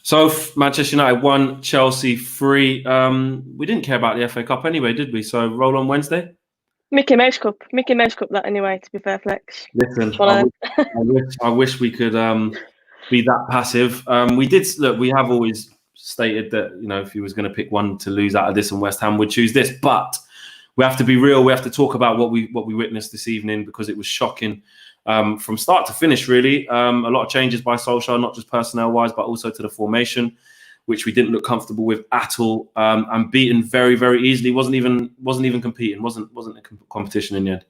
So Manchester United 1, Chelsea 3. We didn't care about the FA Cup anyway, did we? So roll on Wednesday. Mickey Mouse Cup that anyway. To be fair, Flex. Listen, I wish we could be that passive. We did look. We have always stated that if he was going to pick one to lose out of this, and West Ham would choose this. But we have to be real. We have to talk about what we witnessed this evening, because it was shocking from start to finish. Really, a lot of changes by Solskjaer, not just personnel wise, but also to the formation, which we didn't look comfortable with at all, and beaten very, very easily. Wasn't even competing. Wasn't a competition in the end.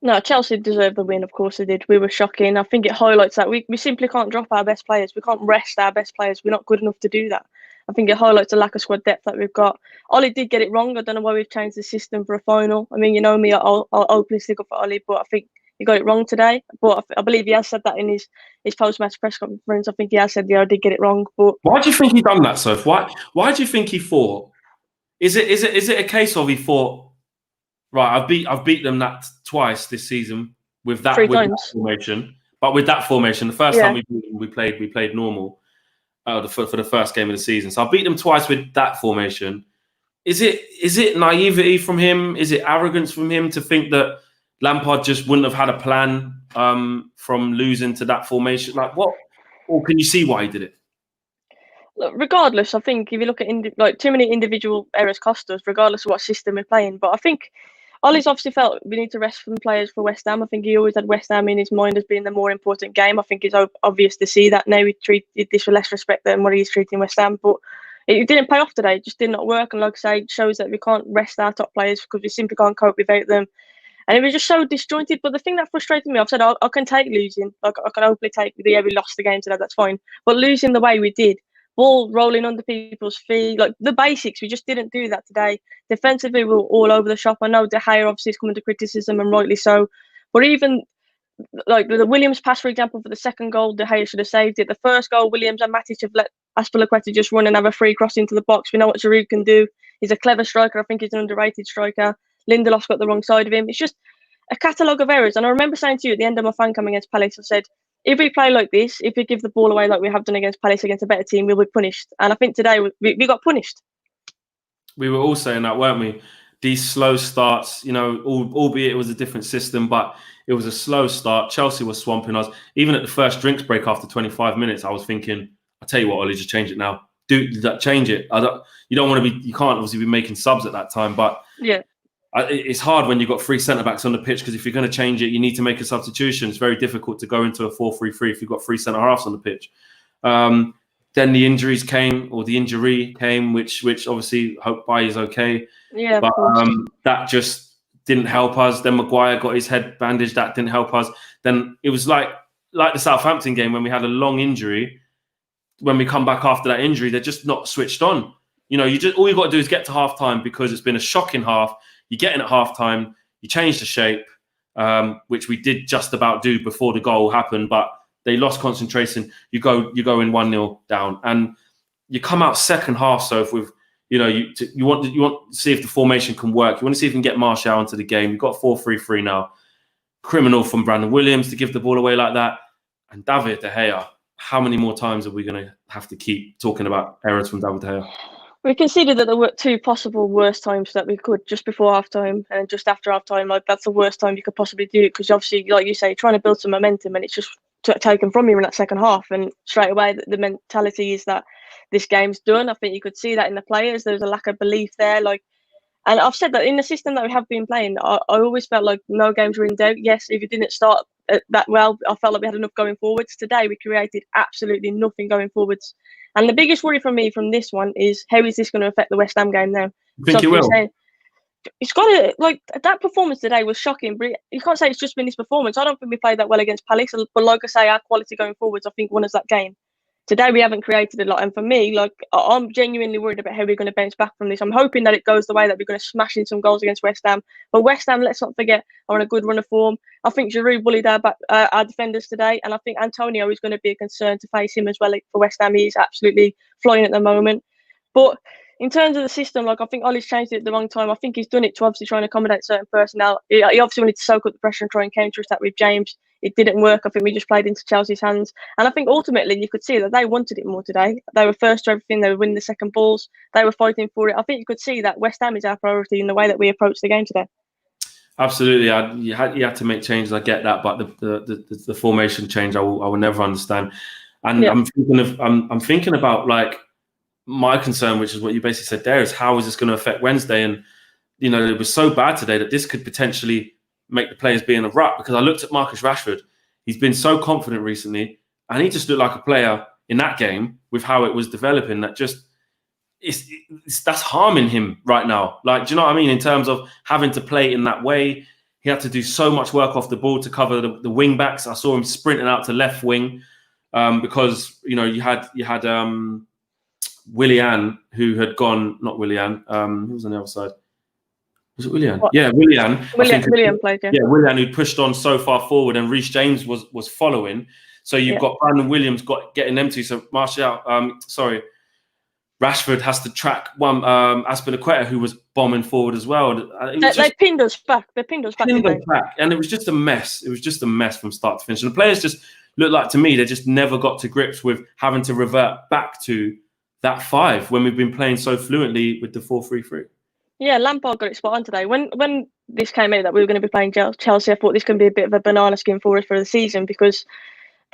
No, Chelsea deserved the win. Of course they did. We were shocking. I think it highlights that we simply can't drop our best players. We can't rest our best players. We're not good enough to do that. I think it highlights the lack of squad depth that we've got. Ollie did get it wrong. I don't know why we've changed the system for a final. I mean, you know me, I'll openly stick up for Ollie, but I think he got it wrong today. But I believe he has said that in his post-match press conference. I think he has said, yeah, I did get it wrong. But why do you think he done that, Soph? Why do you think he thought? Is it a case of he thought, right, I've beat them that twice this season with that formation, but with that formation, the first time we beat them, we played normal for the first game of the season. So I beat them twice with that formation. Is it naivety from him? Is it arrogance from him to think that Lampard just wouldn't have had a plan from losing to that formation? Like what? Or can you see why he did it? Look, regardless, I think if you look at too many individual errors cost us, regardless of what system we're playing. But I think Ollie's obviously felt we need to rest some players for West Ham. I think he always had West Ham in his mind as being the more important game. I think it's obvious to see that now we treated this with less respect than what he's treating West Ham. But it didn't pay off today. It just did not work. And like I say, it shows that we can't rest our top players because we simply can't cope without them. And it was just so disjointed. But the thing that frustrated me, I've said I can take losing. I can openly take we lost the game today. That's fine. But losing the way we did, ball rolling under people's feet, like the basics, we just didn't do that today. Defensively, we were all over the shop. I know De Gea obviously is coming to criticism, and rightly so. But even like the Williams pass, for example, for the second goal, De Gea should have saved it. The first goal, Williams and Matic have let Azpilicueta just run and have a free cross into the box. We know what Giroud can do. He's a clever striker. I think he's an underrated striker. Lindelof's got the wrong side of him. It's just a catalogue of errors. And I remember saying to you at the end of my Fancam against Palace, I said, if we play like this, if we give the ball away like we have done against Palace, against a better team, we'll be punished. And I think today we got punished. We were all saying that, weren't we? These slow starts, albeit it was a different system, but it was a slow start. Chelsea was swamping us. Even at the first drinks break after 25 minutes, I was thinking, I'll tell you what, Ollie, just change it now. Change it. You can't obviously be making subs at that time, but yeah. It's hard when you've got three centre-backs on the pitch, because if you're going to change it, you need to make a substitution. It's very difficult to go into a 4-3-3 if you've got three centre-halves on the pitch. Then the injury came, which obviously hope Bailly is okay. Yeah, but that just didn't help us. Then Maguire got his head bandaged. That didn't help us. Then it was like the Southampton game when we had a long injury. When we come back after that injury, they're just not switched on. All you got to do is get to half-time, because it's been a shocking half. You get in at half-time, you change the shape, which we did just about do before the goal happened, but they lost concentration. You go in 1-0 down, and you come out second half. So if you want to see if the formation can work. You want to see if you can get Martial into the game. You've got 4-3-3 now. Criminal from Brandon Williams to give the ball away like that, and David De Gea. How many more times are we going to have to keep talking about errors from David De Gea? We considered that there were two possible worst times that we could, just before half-time and just after half-time. Like, that's the worst time you could possibly do it, because obviously, like you say, you're trying to build some momentum, and it's just taken from you in that second half. And straight away, the mentality is that this game's done. I think you could see that in the players. There's a lack of belief there. And I've said that in the system that we have been playing, I always felt like no games were in doubt. Yes, if you didn't start that well, I felt like we had enough going forwards. Today, we created absolutely nothing going forwards. And the biggest worry for me from this one is, how is this going to affect the West Ham game now? You think it will? It's got to, that performance today was shocking, but you can't say it's just been this performance. I don't think we played that well against Palace, but like I say, our quality going forwards, I think, won us that game. Today, we haven't created a lot. And for me, I'm genuinely worried about how we're going to bounce back from this. I'm hoping that it goes the way that we're going to smash in some goals against West Ham. But West Ham, let's not forget, are on a good run of form. I think Giroud bullied our defenders today. And I think Antonio is going to be a concern to face him as well for West Ham. He's absolutely flying at the moment. But in terms of the system, I think Ollie's changed it at the wrong time. I think he's done it to obviously try and accommodate certain personnel. He obviously wanted to soak up the pressure and try and counter-attack with James. it didn't work. I think we just played into Chelsea's hands. And I think ultimately you could see that they wanted it more today. They were first to everything. They were winning the second balls. They were fighting for it. I think you could see that West Ham is our priority in the way that we approach the game today. Absolutely, you had to make changes. I get that, but the formation change, I will never understand. And yeah. I'm thinking about like my concern, which is what you basically said there, is how is this going to affect Wednesday? And you know, it was so bad today that this could potentially make the players be in a rut. Because I looked at Marcus Rashford, he's been so confident recently, and he just looked like a player in that game with how it was developing that just. That's harming him right now. Like, do you know what I mean? In terms of having to play in that way, he had to do so much work off the ball to cover the wing backs. I saw him sprinting out to left wing because you know you had Willian who had gone. Not Willian. Who was on the other side? Was it Willian? What? Yeah, Willian. Willian played. Yeah, Willian who pushed on so far forward, and Reece James was following. So you've got Brandon Williams getting empty. So Rashford has to track one Aspilicueta, who was bombing forward as well. They pinned us back. They pinned us back. And it was just a mess. It was just a mess from start to finish. And the players just looked like, to me, they just never got to grips with having to revert back to that 5 when we've been playing so fluently with the 4-3-3. Yeah, Lampard got it spot on today. When this came out that we were going to be playing Chelsea, I thought this can be a bit of a banana skin for us for the season because.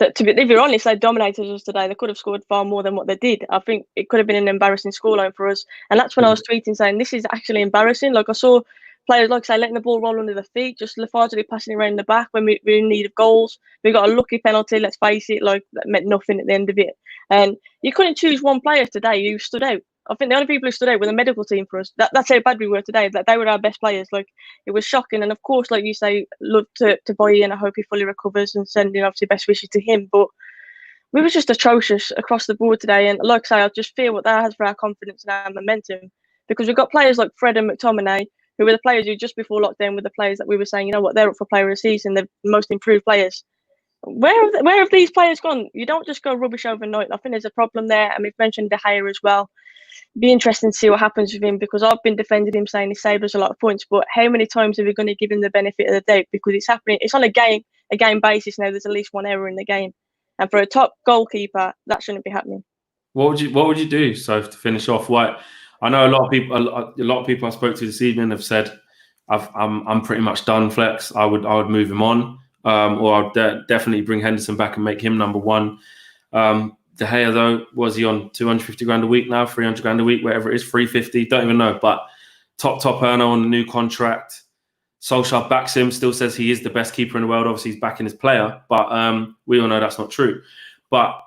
If you're honest, they dominated us today. They could have scored far more than what they did. I think it could have been an embarrassing scoreline for us. And that's when I was tweeting saying, this is actually embarrassing. Like I saw players, like I say, letting the ball roll under their feet, just lethargically passing around the back when we're in need of goals. We got a lucky penalty, let's face it, like that meant nothing at the end of it. And you couldn't choose one player today who stood out. I think the only people who stood out were the medical team for us. That's how bad we were today. That they were our best players. Like it was shocking. And of course, like you say, love to Boye, and I hope he fully recovers and sending obviously best wishes to him. But we were just atrocious across the board today. And like I say, I just fear what that has for our confidence and our momentum. Because we've got players like Fred and McTominay, who were the players who just before lockdown were the players that we were saying, you know what, they're up for player of the season. They're the most improved players. Where have these players gone? You don't just go rubbish overnight. I think there's a problem there. And we've mentioned De Gea as well. Be interesting to see what happens with him because I've been defending him saying he saved us a lot of points. But how many times are we going to give him the benefit of the doubt? Because it's happening. It's on a game basis now. There's at least one error in the game. And for a top goalkeeper, that shouldn't be happening. What would you do, Soph, to finish off? What I know a lot of people I spoke to this evening have said, I'm pretty much done. Flex, I would move him on, or I'd definitely bring Henderson back and make him number 1. De Gea though, was he on 250 grand a week now, 300 grand a week, whatever it is, 350, don't even know. But top earner on the new contract. Solskjaer backs him, still says he is the best keeper in the world. Obviously, he's backing his player, but we all know that's not true. But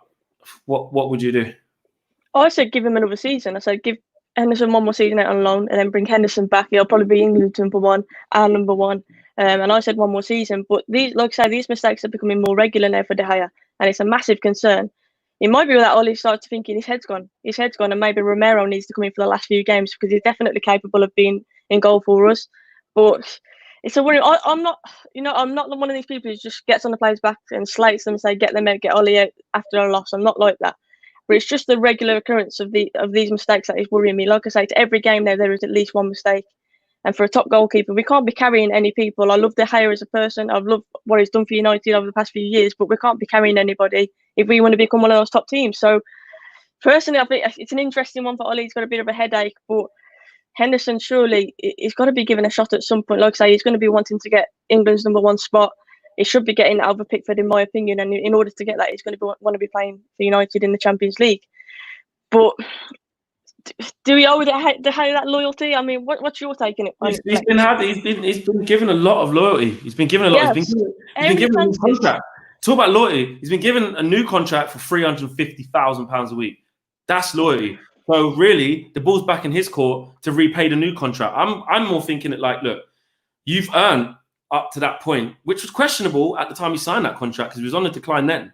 what would you do? I said give him another season. I said give Henderson one more season out on loan and then bring Henderson back. He'll probably be England's number 1 and number 1. And I said one more season. But these, like I said, these mistakes are becoming more regular now for De Gea, and it's a massive concern. It might be that Ollie starts thinking his head's gone. His head's gone, and maybe Romero needs to come in for the last few games because he's definitely capable of being in goal for us. But it's a worry. I'm not one of these people who just gets on the players' back and slates them and say get them out, get Ollie out after a loss. I'm not like that. But it's just the regular occurrence of these mistakes that is worrying me. Like I say, to every game now there is at least one mistake. And for a top goalkeeper, we can't be carrying any people. I love De Gea as a person. I've loved what he's done for United over the past few years, but we can't be carrying anybody if we want to become one of those top teams. So, personally, I think it's an interesting one for Ollie. He's got a bit of a headache, but Henderson, surely, he's got to be given a shot at some point. Like I say, he's going to be wanting to get England's number 1 spot. He should be getting that over Pickford, in my opinion. And in order to get that, he's going to want to be playing for United in the Champions League. But do we owe De Gea that loyalty? I mean, what's your take on it? He's been given a lot of loyalty. He's been given a lot. Yes. He's been given a new contract. Talk about loyalty. He's been given a new contract for £350,000 a week. That's loyalty. So really, the ball's back in his court to repay the new contract. I'm more thinking it like, look, you've earned up to that point, which was questionable at the time he signed that contract because he was on the decline then.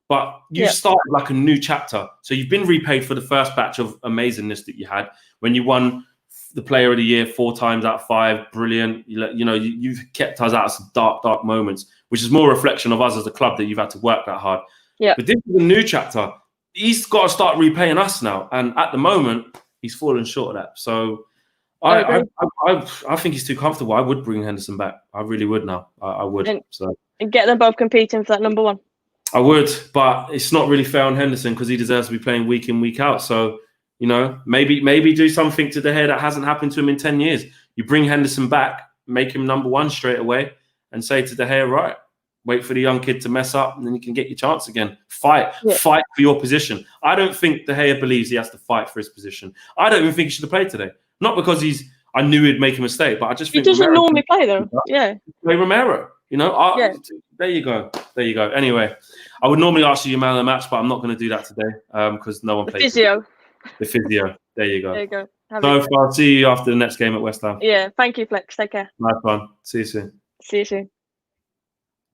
But you started like a new chapter. So you've been repaid for the first batch of amazingness that you had when you won the Player of the Year 4 times out of 5. Brilliant. You've kept us out of some dark moments, which is more a reflection of us as a club that you've had to work that hard. Yeah. But this is a new chapter. He's got to start repaying us now. And at the moment, he's fallen short of that. So I think he's too comfortable. I would bring Henderson back. I really would now. I would. And get them both competing for that number one. I would, but it's not really fair on Henderson because he deserves to be playing week in, week out. So, you know, maybe do something to De Gea that hasn't happened to him in 10 years. You bring Henderson back, make him number one straight away, and say to De Gea, right, wait for the young kid to mess up, and then you can get your chance again. Fight for your position. I don't think De Gea believes he has to fight for his position. I don't even think he should have played today. Not because I knew he'd make a mistake, but I just think he doesn't normally play though. Yeah, play Romero. You know, there you go. Anyway, I would normally ask you your man of the match, but I'm not going to do that today because no one plays. The physio. There you go. There you go. So I'll see you after the next game at West Ham. Yeah, thank you, Flex. Take care. Nice one. See you soon. See you soon.